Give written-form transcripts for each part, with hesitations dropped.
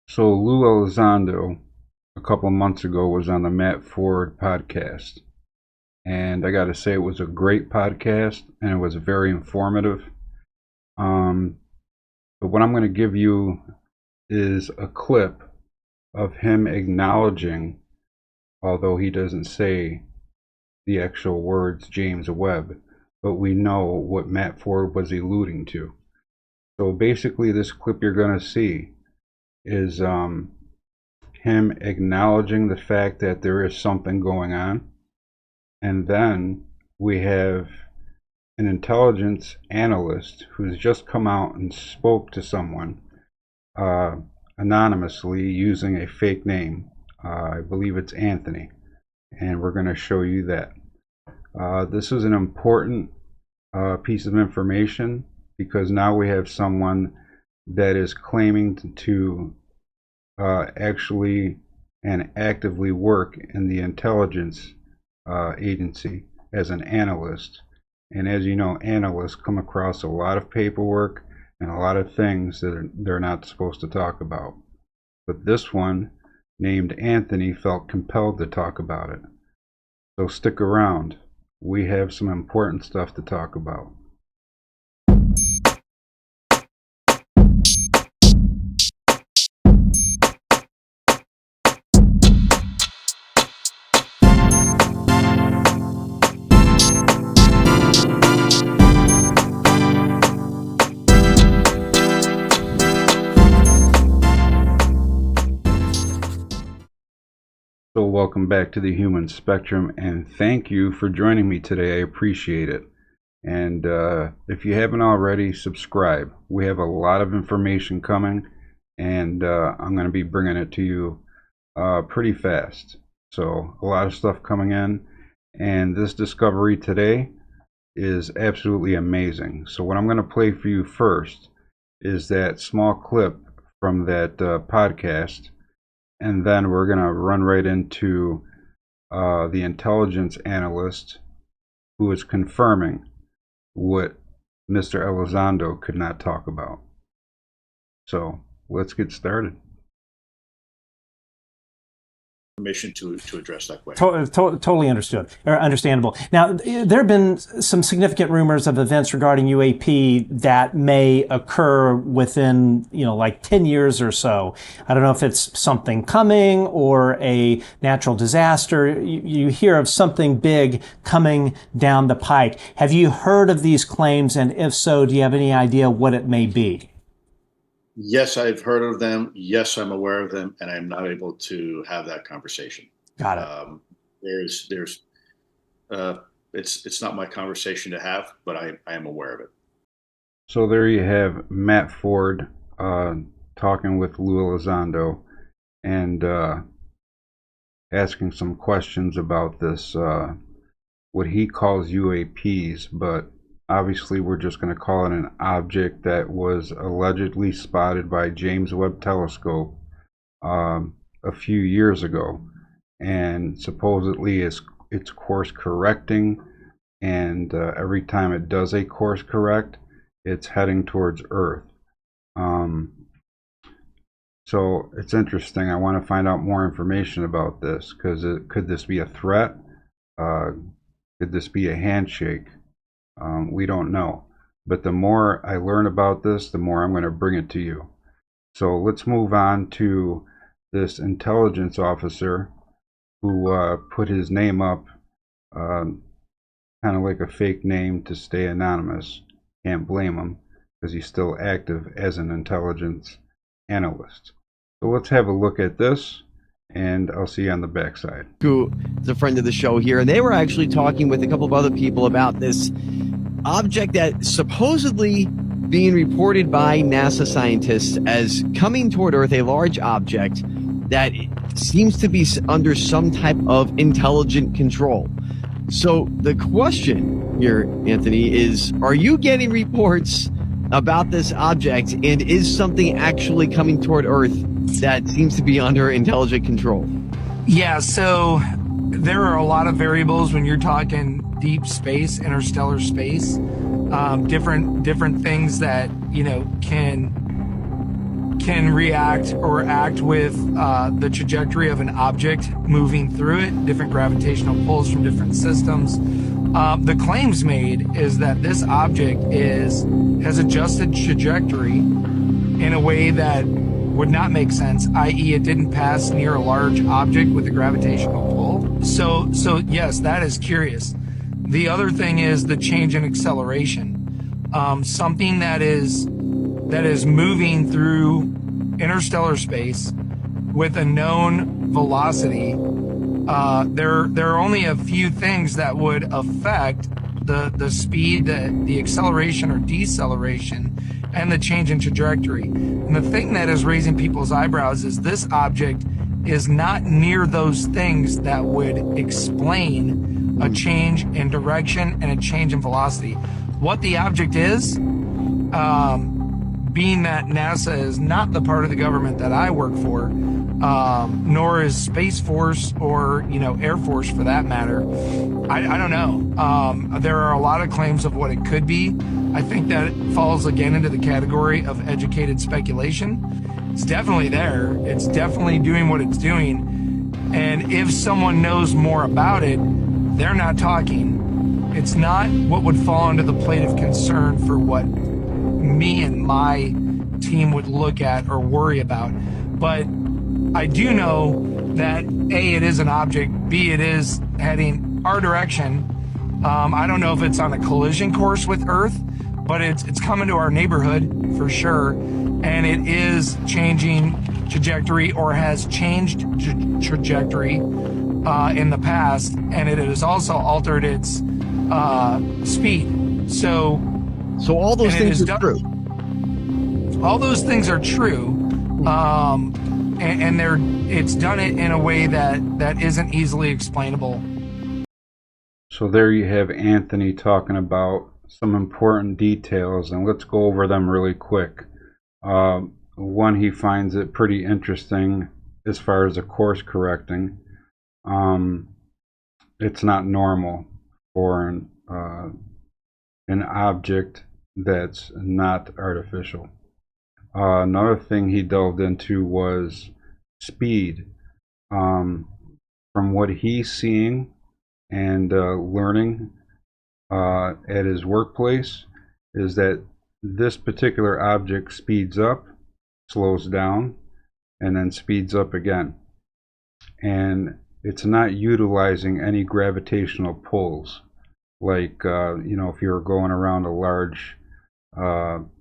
So Lou Elizondo, a couple of months ago, was on the Matt Ford podcast. And I got to say, it was a great podcast, and it was very informative. But what I'm going to give you is a clip of him acknowledging, although he doesn't say the actual words James Webb, but we know what Matt Ford was alluding to. So basically, this clip you're going to see is him acknowledging the fact that there is something going on. And then we have an intelligence analyst who's just come out and spoke to someone anonymously using a fake name. I believe it's Anthony. And we're going to show you that. This is an important piece of information because now we have someone that is claiming to actually and actively work in the intelligence agency as an analyst. And as you know, analysts come across a lot of paperwork and a lot of things that they're not supposed to talk about. But this one, named Anthony, felt compelled to talk about it. So stick around. We have some important stuff to talk about. So welcome back to the Human Spectrum, and thank you for joining me today. I appreciate it. And if you haven't already, subscribe. We have a lot of information coming, and I'm going to be bringing it to you pretty fast. So a lot of stuff coming in, and this discovery today is absolutely amazing. So what I'm going to play for you first is that small clip from that podcast. And then we're going to run right into the intelligence analyst who is confirming what Mr. Elizondo could not talk about. So let's get started. Permission to address that question. Totally understood, or understandable. Now, there have been some significant rumors of events regarding UAP that may occur within, like 10 years or so. I don't know if it's something coming or a natural disaster. You hear of something big coming down the pike. Have you heard of these claims? And if so, do you have any idea what it may be? Yes, I've heard of them. Yes, I'm aware of them, and I'm not able to have that conversation. Got it. It's not my conversation to have, but I am aware of it. So there you have Matt Ford talking with Lou Elizondo and asking some questions about this, what he calls UAPs, but obviously, we're just going to call it an object that was allegedly spotted by James Webb telescope a few years ago, and supposedly it's course correcting, and every time it does a course correct, it's heading towards Earth. So it's interesting. I want to find out more information about this because could this be a threat? Could this be a handshake? We don't know. But the more I learn about this, the more I'm going to bring it to you. So let's move on to this intelligence officer who put his name up, kind of like a fake name to stay anonymous. Can't blame him because he's still active as an intelligence analyst. So let's have a look at this, and I'll see you on the backside. Who is a friend of the show here, and they were actually talking with a couple of other people about this object that supposedly being reported by NASA scientists as coming toward Earth, a large object that seems to be under some type of intelligent control. So the question here, Anthony, is, are you getting reports about this object, and is something actually coming toward Earth that seems to be under intelligent control? Yeah, so there are a lot of variables when you're talking deep space, interstellar space, different things that, can can react or act with the trajectory of an object moving through it, different gravitational pulls from different systems. The claims made is that this object has adjusted trajectory in a way that would not make sense, i.e. it didn't pass near a large object with a gravitational pull. So yes, that is curious. The other thing is the change in acceleration. Something that is moving through interstellar space with a known velocity. There are only a few things that would affect the speed, the acceleration or deceleration, and the change in trajectory. And the thing that is raising people's eyebrows is this object is not near those things that would explain a change in direction and a change in velocity. What the object is, being that NASA is not the part of the government that I work for, nor is Space Force or, Air Force for that matter. I don't know. There are a lot of claims of what it could be. I think that it falls again into the category of educated speculation. It's definitely there. It's definitely doing what it's doing. And if someone knows more about it, they're not talking. It's not what would fall under the plate of concern for what me and my team would look at or worry about. But I do know that A, it is an object, B, it is heading our direction. I don't know if it's on a collision course with Earth, but it's coming to our neighborhood for sure, and it is changing trajectory or has changed trajectory in the past, and it has also altered its speed. So all those things are true. All those things are true, and it's done it in a way that isn't easily explainable. So there you have Anthony talking about some important details, and let's go over them really quick. One, he finds it pretty interesting as far as the course correcting. It's not normal for an object that's not artificial. Another thing he delved into was speed. From what he's seeing and learning at his workplace, is that this particular object speeds up, slows down, and then speeds up again. And it's not utilizing any gravitational pulls, like if you're going around a large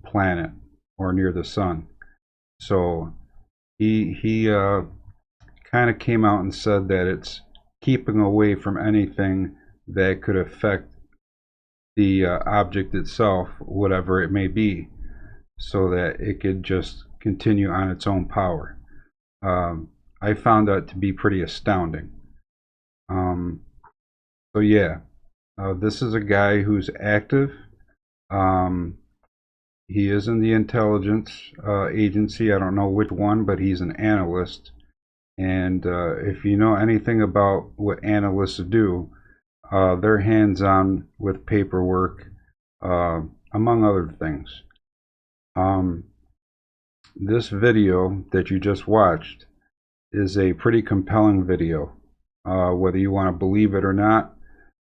planet or near the sun. So he kind of came out and said that it's keeping away from anything that could affect the object itself, whatever it may be, so that it could just continue on its own power. I found that to be pretty astounding. So yeah, this is a guy who's active. He is in the intelligence agency. I don't know which one, but he's an analyst. And if you know anything about what analysts do, they're hands-on with paperwork, among other things. This video that you just watched is a pretty compelling video, whether you want to believe it or not.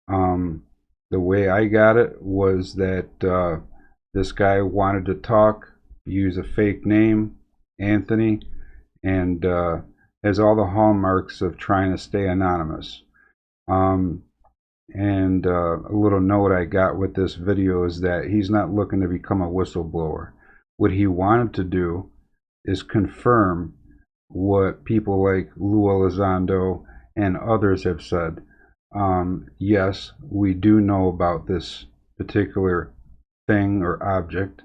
The way I got it was that this guy wanted to talk, use a fake name, Anthony, and has all the hallmarks of trying to stay anonymous. And a little note I got with this video is that he's not looking to become a whistleblower. What he wanted to do is confirm what people like Lou Elizondo and others have said. Yes, we do know about this particular thing or object.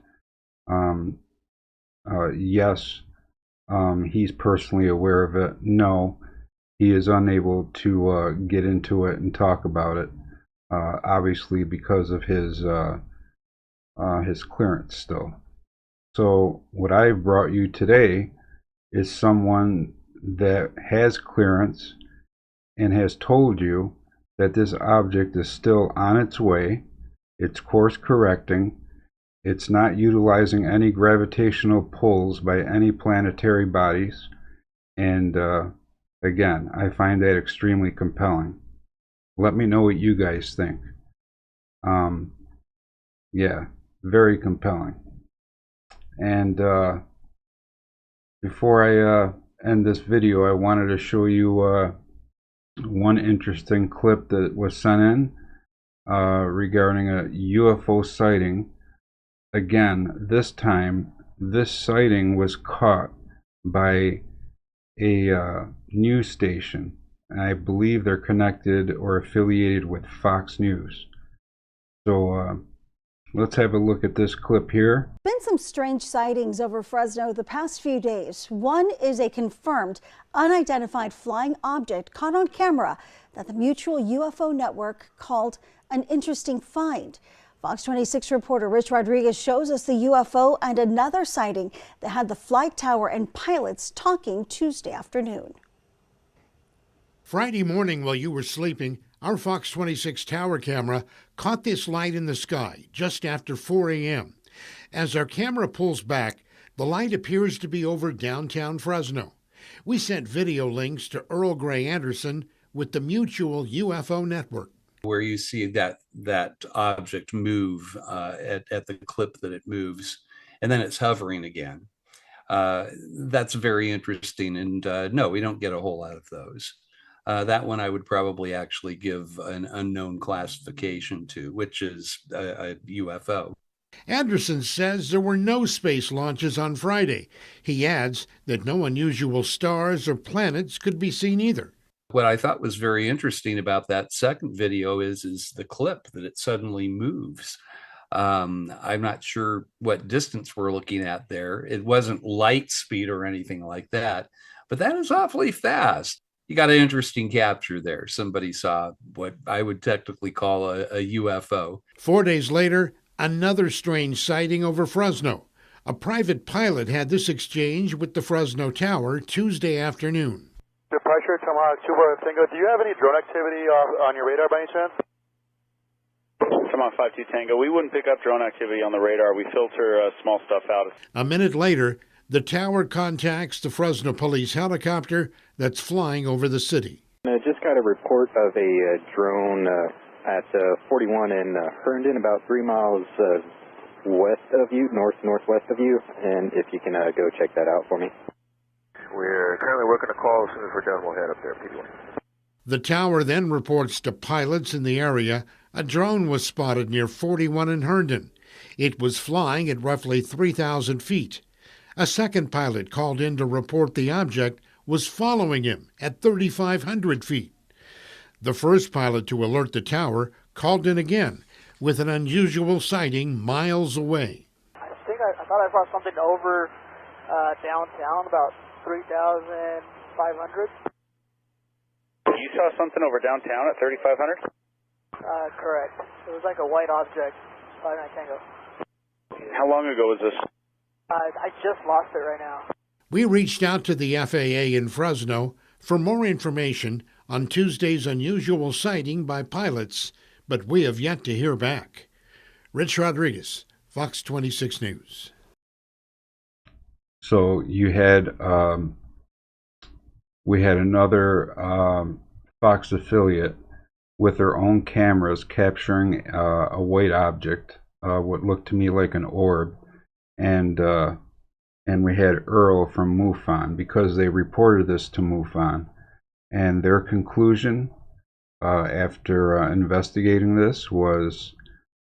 Yes, he's personally aware of it. No, he is unable to get into it and talk about it, obviously because of his clearance still. So what I've brought you today is someone that has clearance and has told you that this object is still on its way, it's course correcting, It's not utilizing any gravitational pulls by any planetary bodies. And again, I find that extremely compelling. Let me know what you guys think. Yeah, very compelling. And before I end this video, I wanted to show you one interesting clip that was sent in regarding a UFO sighting. Again, this time, this sighting was caught by a news station. And I believe they're connected or affiliated with Fox News. So let's have a look at this clip here. Been some strange sightings over Fresno the past few days. One is a confirmed unidentified flying object caught on camera that the Mutual UFO Network called an interesting find. Fox 26 reporter Rich Rodriguez shows us the UFO and another sighting that had the flight tower and pilots talking Tuesday afternoon. Friday morning while you were sleeping, our Fox 26 tower camera caught this light in the sky just after 4 a.m. As our camera pulls back, the light appears to be over downtown Fresno. We sent video links to Earl Grey Anderson with the Mutual UFO Network. Where you see that object move at the clip that it moves, and then it's hovering again. That's very interesting, and no, we don't get a whole lot of those. That one I would probably actually give an unknown classification to, which is a UFO. Anderson says there were no space launches on Friday. He adds that no unusual stars or planets could be seen either. What I thought was very interesting about that second video is the clip that it suddenly moves. I'm not sure what distance we're looking at there. It wasn't light speed or anything like that, but that is awfully fast. You got an interesting capture there. Somebody saw what I would technically call a UFO. 4 days later, another strange sighting over Fresno. A private pilot had this exchange with the Fresno Tower Tuesday afternoon. The pressure, Tomahawk 2 Tango. Do you have any drone activity on your radar by any chance? Tomahawk 52 Tango. We wouldn't pick up drone activity on the radar. We filter small stuff out. A minute later, the tower contacts the Fresno police helicopter that's flying over the city. I just got a report of a drone at 41 in Herndon, about 3 miles west of you, northwest of you, and if you can go check that out for me. We're currently working a call. As soon as we're done, we'll head up there, PD1. The tower then reports to pilots in the area a drone was spotted near 41 in Herndon. It was flying at roughly 3,000 feet. A second pilot called in to report the object was following him at 3,500 feet. The first pilot to alert the tower called in again with an unusual sighting miles away. I thought I saw something over downtown, about 3,500. You saw something over downtown at 3,500? Correct. It was like a white object, 59 Tango. How long ago was this? I just lost it right now. We reached out to the FAA in Fresno for more information on Tuesday's unusual sighting by pilots, but we have yet to hear back. Rich Rodriguez, Fox 26 News. So you had, we had another Fox affiliate with their own cameras capturing a white object, what looked to me like an orb, and we had Earl from MUFON, because they reported this to MUFON, and their conclusion after investigating this was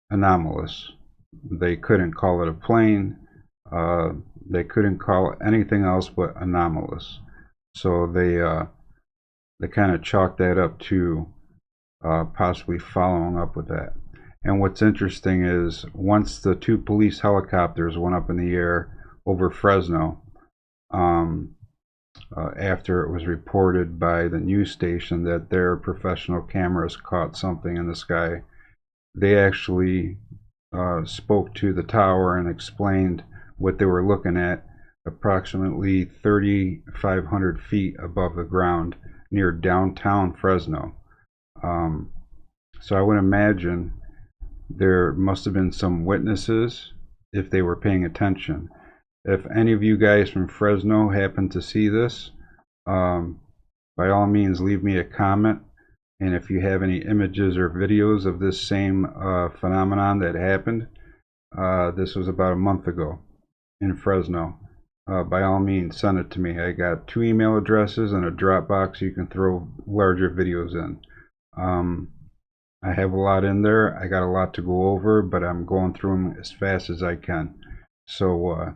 anomalous. They couldn't call it a plane. They couldn't call it anything else but anomalous. So they kind of chalked that up to possibly following up with that. And what's interesting is once the 2 police helicopters went up in the air over Fresno, after it was reported by the news station that their professional cameras caught something in the sky, they actually spoke to the tower and explained what they were looking at approximately 3,500 feet above the ground near downtown Fresno. So I would imagine there must have been some witnesses if they were paying attention. If any of you guys from Fresno happen to see this, by all means leave me a comment. And if you have any images or videos of this same phenomenon that happened, this was about a month ago in Fresno, by all means send it to me. I got 2 email addresses and a Dropbox you can throw larger videos in. I have a lot in there. I got a lot to go over, but I'm going through them as fast as I can. So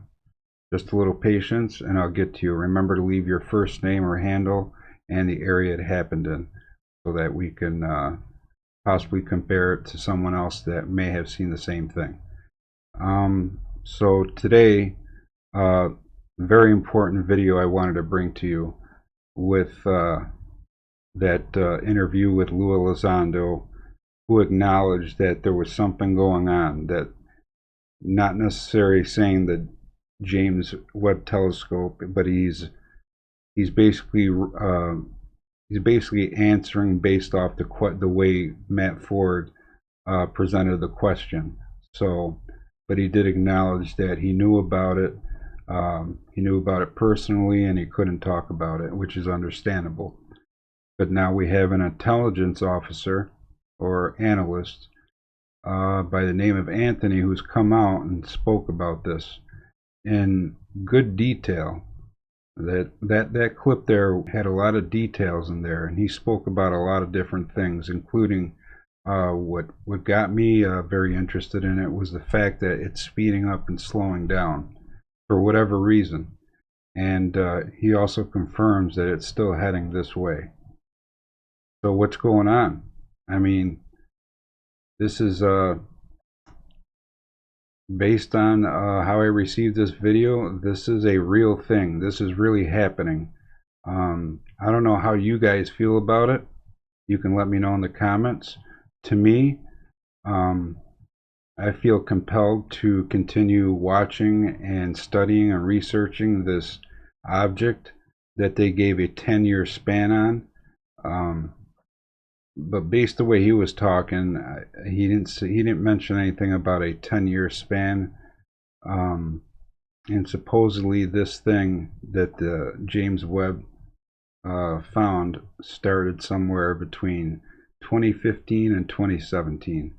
just a little patience and I'll get to you. Remember to leave your first name or handle and the area it happened in, so that we can possibly compare it to someone else that may have seen the same thing. So today, very important video I wanted to bring to you with that interview with Elizondo, who acknowledged that there was something going on, that not necessarily saying the James Webb telescope, but he's basically answering based off the way Matt Ford presented the question. So, but he did acknowledge that he knew about it. He knew about it personally, and he couldn't talk about it, which is understandable. But now we have an intelligence officer or analyst by the name of Anthony, who's come out and spoke about this in good detail. That clip there had a lot of details in there, and he spoke about a lot of different things, including what got me very interested in it was the fact that it's speeding up and slowing down for whatever reason. And he also confirms that it's still heading this way. So what's going on? I mean, this is based on how I received this video. This is a real thing. This is really happening. I don't know how you guys feel about it. You can let me know in the comments. To me, I feel compelled to continue watching and studying and researching this object that they gave a 10-year span on. But based the way he was talking, he didn't mention anything about a 10-year span. And supposedly this thing that the James Webb found started somewhere between 2015 and 2017.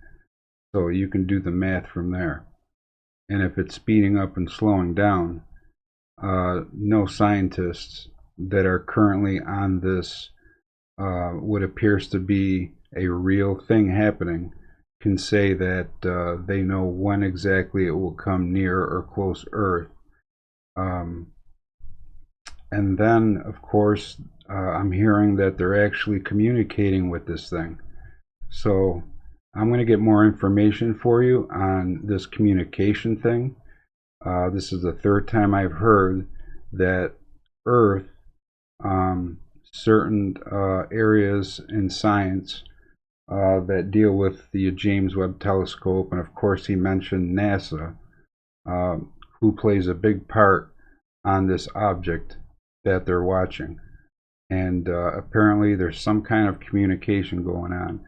So you can do the math from there. And if it's speeding up and slowing down, no scientists that are currently on this what appears to be a real thing happening can say that they know when exactly it will come near or close Earth. And then, of course, I'm hearing that they're actually communicating with this thing. So I'm going to get more information for you on this communication thing. This is the 3rd time I've heard that Earth, certain areas in science that deal with the James Webb telescope, and of course he mentioned NASA, who plays a big part on this object that they're watching. And apparently there's some kind of communication going on.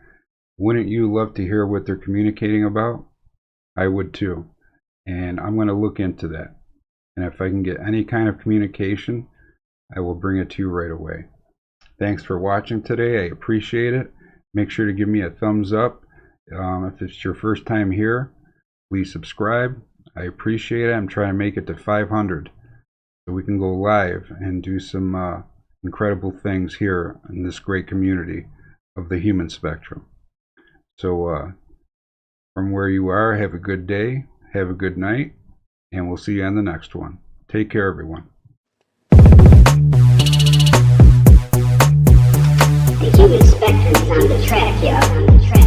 Wouldn't you love to hear what they're communicating about? I would too. And I'm going to look into that. And if I can get any kind of communication, I will bring it to you right away. Thanks for watching today. I appreciate it. Make sure to give me a thumbs up. If it's your first time here, please subscribe. I appreciate it. I'm trying to make it to 500 so we can go live and do some incredible things here in this great community of the human spectrum. So from where you are, have a good day, have a good night, and we'll see you on the next one. Take care, everyone. The human spectrum is on the track, y'all.